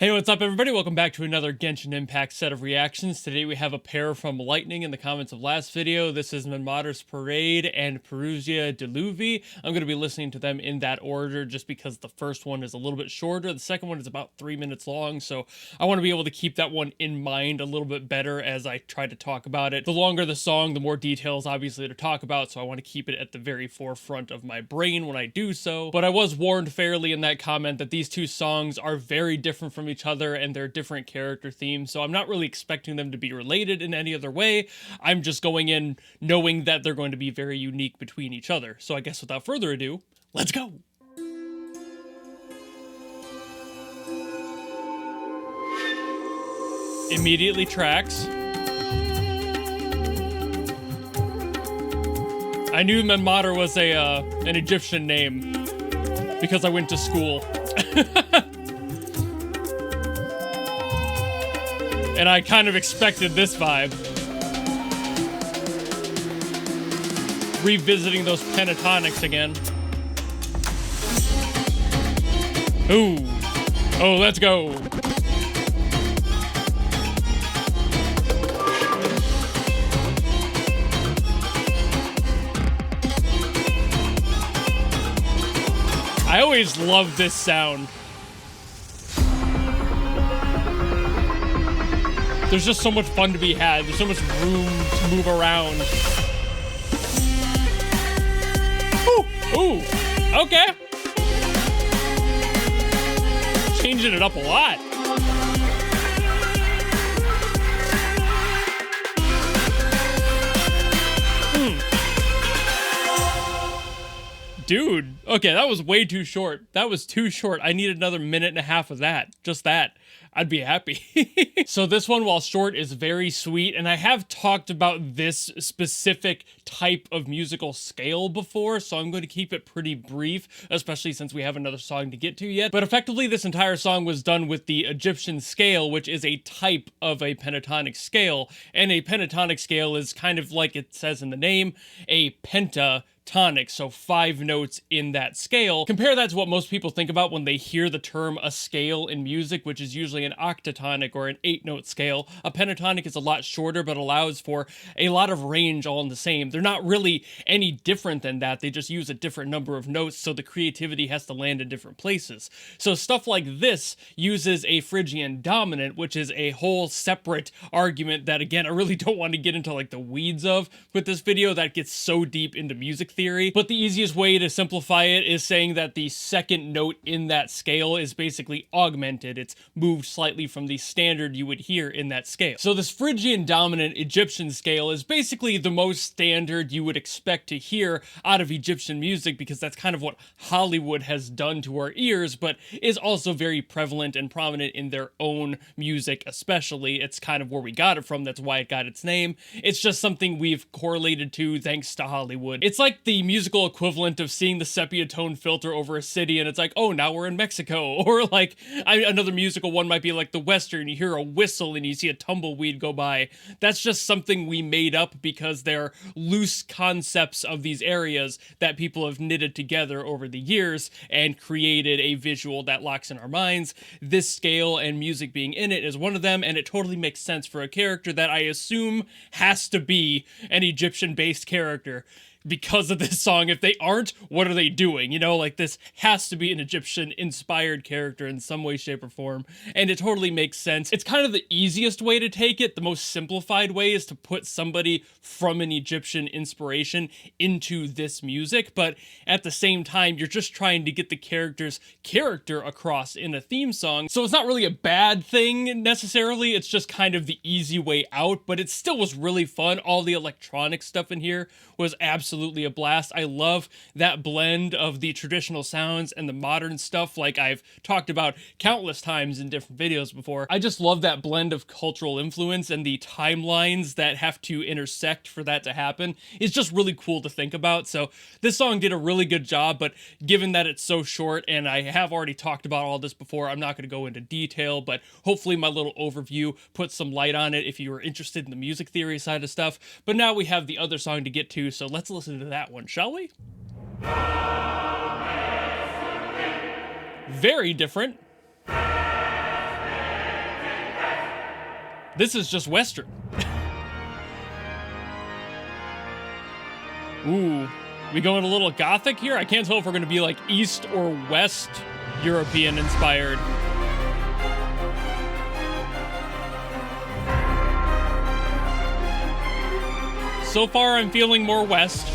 Hey, what's up everybody? Welcome back to another Genshin Impact set of reactions. Today we have a pair from Lightning in the comments of last video. This is Menmaatre's Parade and Parousia Diluvi. I'm going to be listening to them in that order just because the first one is a little bit shorter. The second one is about 3 minutes long, so I want to be able to keep that one in mind a little bit better as I try to talk about it. The longer the song, the more details obviously to talk about, so I want to keep it at the very forefront of my brain when I do so. But I was warned fairly in that comment that these two songs are very different from each other and they're different character themes, so I'm not really expecting them to be related in any other way. I'm just going in knowing that they're going to be very unique between each other. So I guess without further ado, let's go! Immediately tracks. I knew Menmaatre was an Egyptian name because I went to school. And I kind of expected this vibe. Revisiting those pentatonics again. Ooh. Oh, let's go. I always love this sound. There's just so much fun to be had. There's so much room to move around. Ooh, ooh, okay. Changing it up a lot. Dude, okay, that was way too short. That was too short. I need another minute and a half of that. Just that. I'd be happy. So this one, while short, is very sweet, and I have talked about this specific type of musical scale before, so I'm going to keep it pretty brief, especially since we have another song to get to yet. But effectively, this entire song was done with the Egyptian scale, which is a type of a pentatonic scale, and a pentatonic scale is kind of like it says in the name, a pentatonic, so 5 notes in that scale. Compare that to what most people think about when they hear the term a scale in music, which is usually an octatonic or an 8-note scale. A pentatonic is a lot shorter, but allows for a lot of range all in the same. They're not really any different than that. They just use a different number of notes, so the creativity has to land in different places. So stuff like this uses a Phrygian dominant, which is a whole separate argument that, again, I really don't want to get into like the weeds of with this video. That gets so deep into music theory, but the easiest way to simplify it is saying that the second note in that scale is basically augmented. It's moved slightly from the standard you would hear in that scale. So this Phrygian dominant Egyptian scale is basically the most standard you would expect to hear out of Egyptian music, because that's kind of what Hollywood has done to our ears, but is also very prevalent and prominent in their own music especially. It's kind of where we got it from. That's why it got its name. It's just something we've correlated to thanks to Hollywood. It's like the musical equivalent of seeing the sepia tone filter over a city and it's like, oh, now we're in Mexico. Or like another musical one might be like the Western. You hear a whistle and you see a tumbleweed go by. That's just something we made up because they're loose concepts of these areas that people have knitted together over the years and created a visual that locks in our minds. This scale and music being in it is one of them, and it totally makes sense for a character that I assume has to be an Egyptian-based character because of this song. If they aren't, what are they doing? You know, like, this has to be an Egyptian-inspired character in some way, shape, or form, and it totally makes sense. It's kind of the easiest way to take it. The most simplified way is to put somebody from an Egyptian inspiration into this music, but at the same time, you're just trying to get the character's character across in a theme song, so it's not really a bad thing necessarily. It's just kind of the easy way out, but it still was really fun. All the electronic stuff in here was absolutely a blast. I love that blend of the traditional sounds and the modern stuff, like I've talked about countless times in different videos before. I just love that blend of cultural influence, and the timelines that have to intersect for that to happen is just really cool to think about. So this song did a really good job, but given that it's so short, and I have already talked about all this before, I'm not going to go into detail, but hopefully my little overview puts some light on it if you were interested in the music theory side of stuff. But now we have the other song to get to, so let's listen to that one, shall we? Very different. This is just Western. Ooh, we going a little gothic here? I can't tell if we're gonna be like East or West European inspired. So far, I'm feeling more West.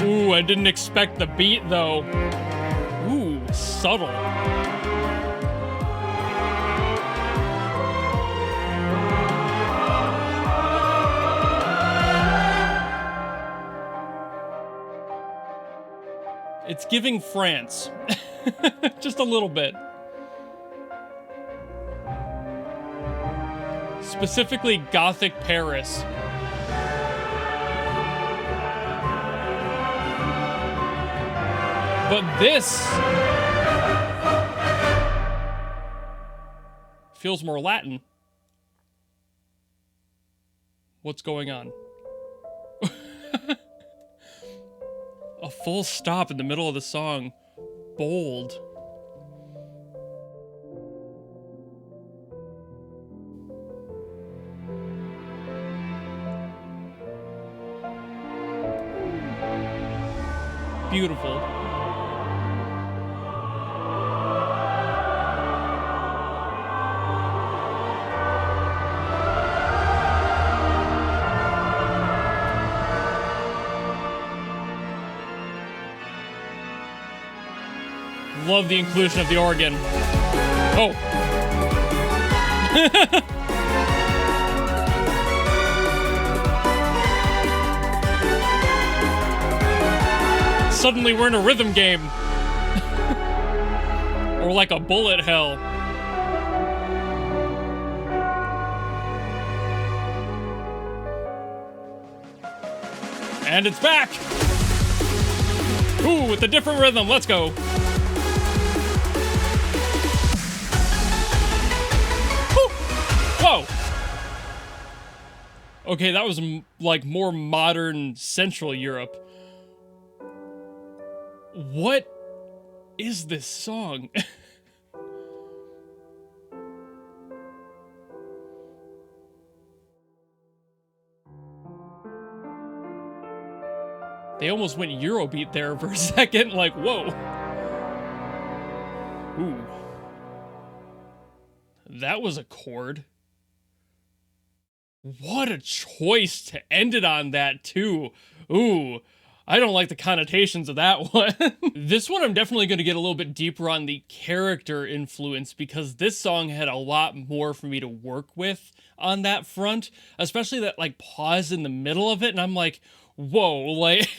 Ooh, I didn't expect the beat though. Ooh, subtle. It's giving France. Just a little bit. Specifically Gothic Paris. But this feels more Latin. What's going on? A full stop in the middle of the song. Bold. Beautiful. Love the inclusion of the organ. Oh. Suddenly we're in a rhythm game. Or like a bullet hell. And it's back! Ooh, with a different rhythm, let's go. Whoa! Okay, that was like more modern Central Europe. What is this song? They almost went Eurobeat there for a second, like, whoa. Ooh. That was a chord. What a choice to end it on that, too. Ooh. I don't like the connotations of that one. This one I'm definitely going to get a little bit deeper on the character influence because this song had a lot more for me to work with on that front, especially that like pause in the middle of it, and I'm like, whoa, like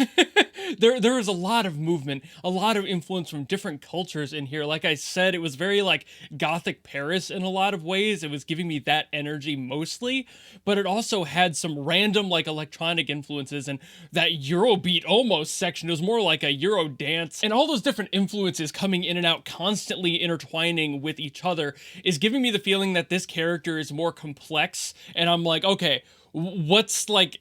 there is a lot of movement, a lot of influence from different cultures in here. Like I said, it was very like Gothic Paris in a lot of ways. It was giving me that energy mostly, but it also had some random like electronic influences and that Eurobeat almost section. It was more like a Euro dance, and all those different influences coming in and out, constantly intertwining with each other, is giving me the feeling that this character is more complex. And I'm like, okay, what's like,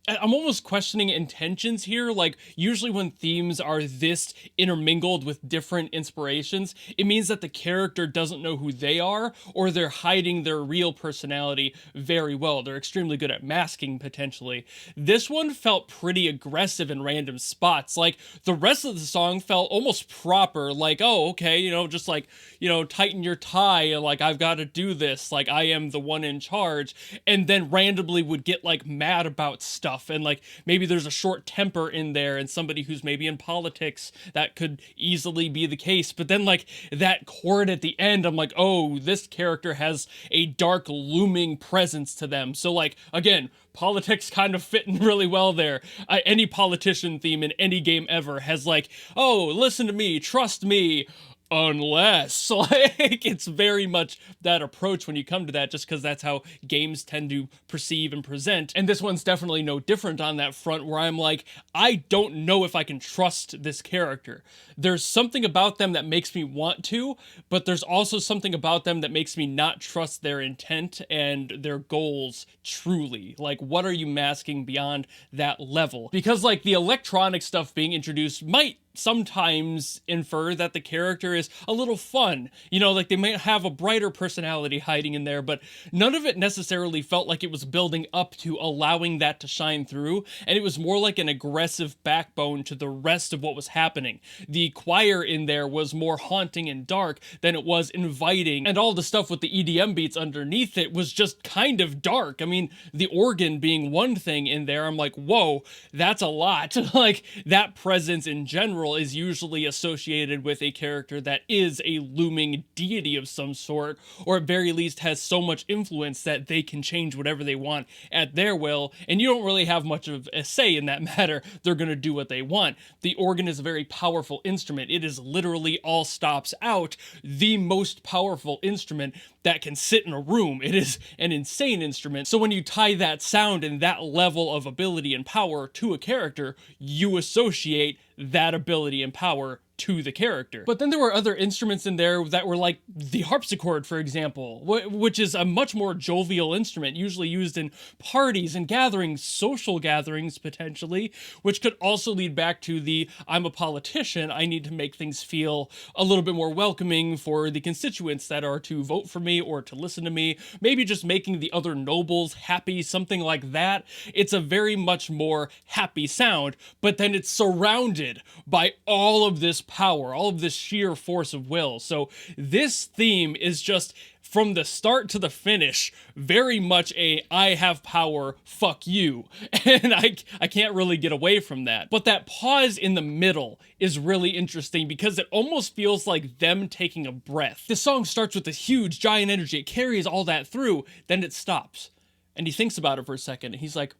I'm almost questioning intentions here. Like, usually when themes are this intermingled with different inspirations, it means that the character doesn't know who they are, or they're hiding their real personality very well. They're extremely good at masking, potentially. This one felt pretty aggressive in random spots. Like, the rest of the song felt almost proper. Like, oh, okay, you know, just like, you know, tighten your tie, and like, I've got to do this. Like, I am the one in charge. And then randomly would get, like, mad about stuff. And like maybe there's a short temper in there, and somebody who's maybe in politics, that could easily be the case. But then like that chord at the end, I'm like, oh, this character has a dark looming presence to them. So like, again, politics kind of fitting really well there. Any politician theme in any game ever has like, oh, listen to me, trust me, unless, like, it's very much that approach when you come to that, just because that's how games tend to perceive and present. And this one's definitely no different on that front, where I'm like, I don't know if I can trust this character. There's something about them that makes me want to, but there's also something about them that makes me not trust their intent and their goals truly. Like, what are you masking beyond that level? Because like the electronic stuff being introduced might sometimes infer that the character is a little fun. You know, like they might have a brighter personality hiding in there, but none of it necessarily felt like it was building up to allowing that to shine through, and it was more like an aggressive backbone to the rest of what was happening. The choir in there was more haunting and dark than it was inviting, and all the stuff with the EDM beats underneath it was just kind of dark. I mean, the organ being one thing in there, I'm like, whoa, that's a lot. Like, that presence in general is usually associated with a character that is a looming deity of some sort, or at very least has so much influence that they can change whatever they want at their will, and you don't really have much of a say in that matter. They're gonna do what they want. The organ is a very powerful instrument. It is literally, all stops out, the most powerful instrument that can sit in a room. It is an insane instrument. So when you tie that sound and that level of ability and power to a character, you associate that ability and power to the character. But then there were other instruments in there that were like the harpsichord, for example, which is a much more jovial instrument, usually used in parties and gatherings, social gatherings potentially, which could also lead back to the I'm a politician, I need to make things feel a little bit more welcoming for the constituents that are to vote for me or to listen to me, maybe just making the other nobles happy, something like that. It's a very much more happy sound, but then it's surrounded by all of this power, all of this sheer force of will. So this theme is just, from the start to the finish, very much a I have power, fuck you. And I can't really get away from that. But that pause in the middle is really interesting because it almost feels like them taking a breath. This song starts with this huge giant energy. It carries all that through, then it stops. And he thinks about it for a second and he's like,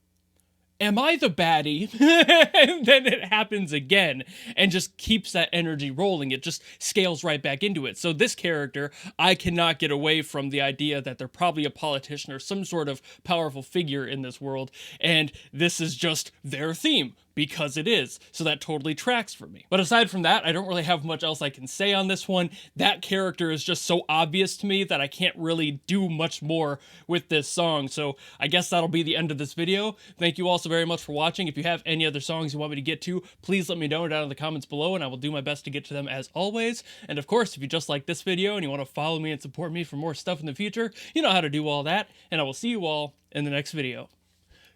am I the baddie? And then it happens again and just keeps that energy rolling. It just scales right back into it. So this character, I cannot get away from the idea that they're probably a politician or some sort of powerful figure in this world. And this is just their theme, because it is. So that totally tracks for me. But aside from that, I don't really have much else I can say on this one. That character is just so obvious to me that I can't really do much more with this song. So I guess that'll be the end of this video. Thank you all so very much for watching. If you have any other songs you want me to get to, please let me know down in the comments below and I will do my best to get to them as always. And of course, if you just like this video and you want to follow me and support me for more stuff in the future, you know how to do all that. And I will see you all in the next video.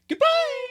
Goodbye!